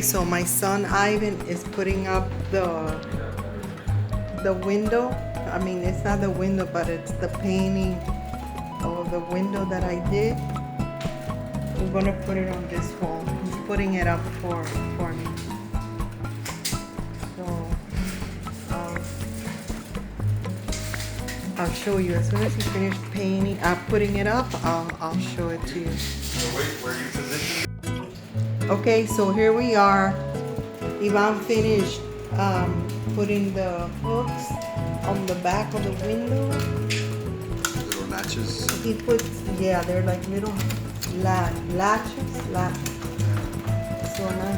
Okay, so my son Ivan is putting up the window. I mean, it's not the window, but it's the painting of the window that I did. We're gonna put it on this wall. He's putting it up for me. So I'll show you as soon as he finished painting. Putting it up. I'll show it to you. So wait, where you position? Okay, so here we are. Ivan finished putting the hooks on the back of the window. Little latches. He puts, yeah, they're like little latches. So now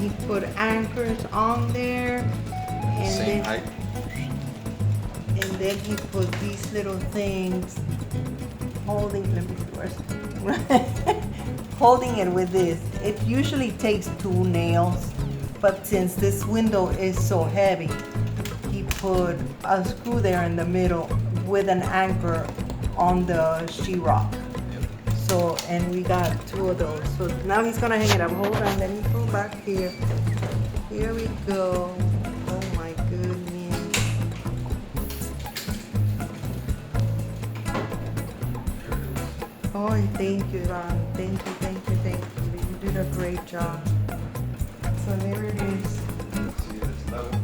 he put anchors on there. And Same height. And then he put these little things holding, let me see where's holding it with this. It usually takes 2 nails, but since this window is so heavy, he put a screw there in the middle with an anchor on the sheetrock. So, and we got 2 of those. So now he's gonna hang it up. Hold on, let me go back here. Here we go. Oh my goodness. Oh, thank you, Ron. Thank you. You did a great job. So there it is. See, it's level.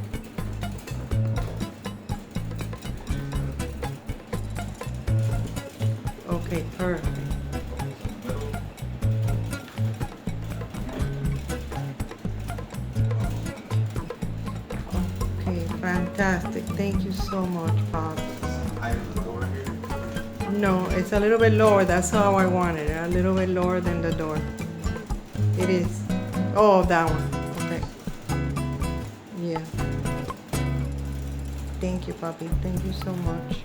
Okay, perfect. Okay, fantastic. Thank you so much, Bob. Higher than the door here. No, it's a little bit lower. That's how I want it. A little bit lower than the door. It is. Oh, that one. Okay. Yeah. Thank you, Poppy. Thank you so much.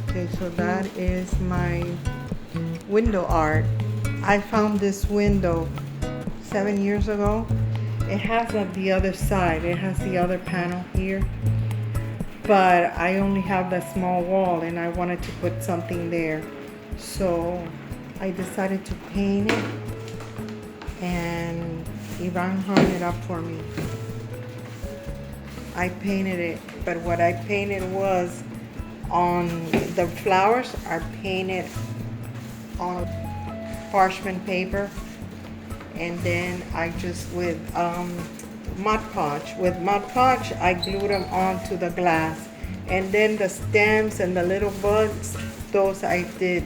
Okay, so that is my window art. I found this window 7 years ago. It has like the other side. It has the other panel here. But I only have that small wall and I wanted to put something there. So I decided to paint it and Ivan hung it up for me. I painted it, but what I painted was on the flowers are painted on parchment paper, and then I just with Mod Podge. With Mod Podge, I glued them onto the glass, and then the stems and the little buds, those I did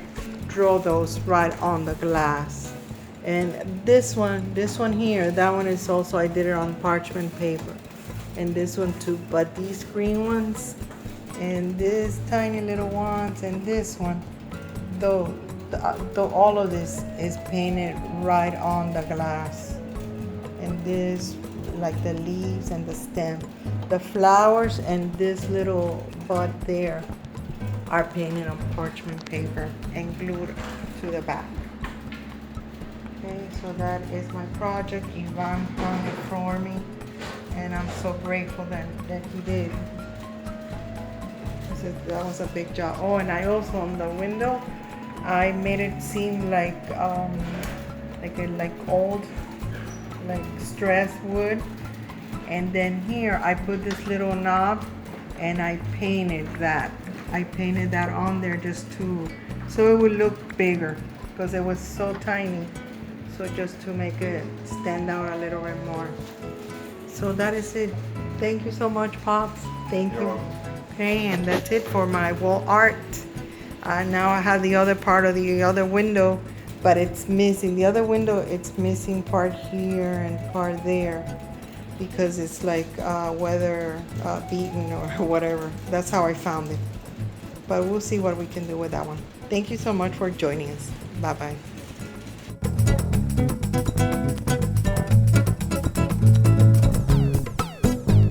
draw those right on the glass. And this one here, that one is also I did it on parchment paper, and this one too. But these green ones, and this tiny little ones, and this one, though all of this is painted right on the glass, and this like the leaves and the stem, the flowers and this little bud there are painted on parchment paper and glued to the back. Okay, so that is my project. Ivan hung it for me, and I'm so grateful that he did. That was a big job. Oh, and I also on the window, I made it seem like old, like stressed wood. And then here I put this little knob, and I painted that. I painted that on there just so it would look bigger, because it was so tiny. So just to make it stand out a little bit more. So that is it. Thank you so much, Pops. Thank you. Okay, and that's it for my wall art. Now I have the other part of the other window, but it's missing. The other window, it's missing part here and part there, because it's like weather beaten or whatever. That's how I found it. But we'll see what we can do with that one. Thank you so much for joining us. Bye-bye.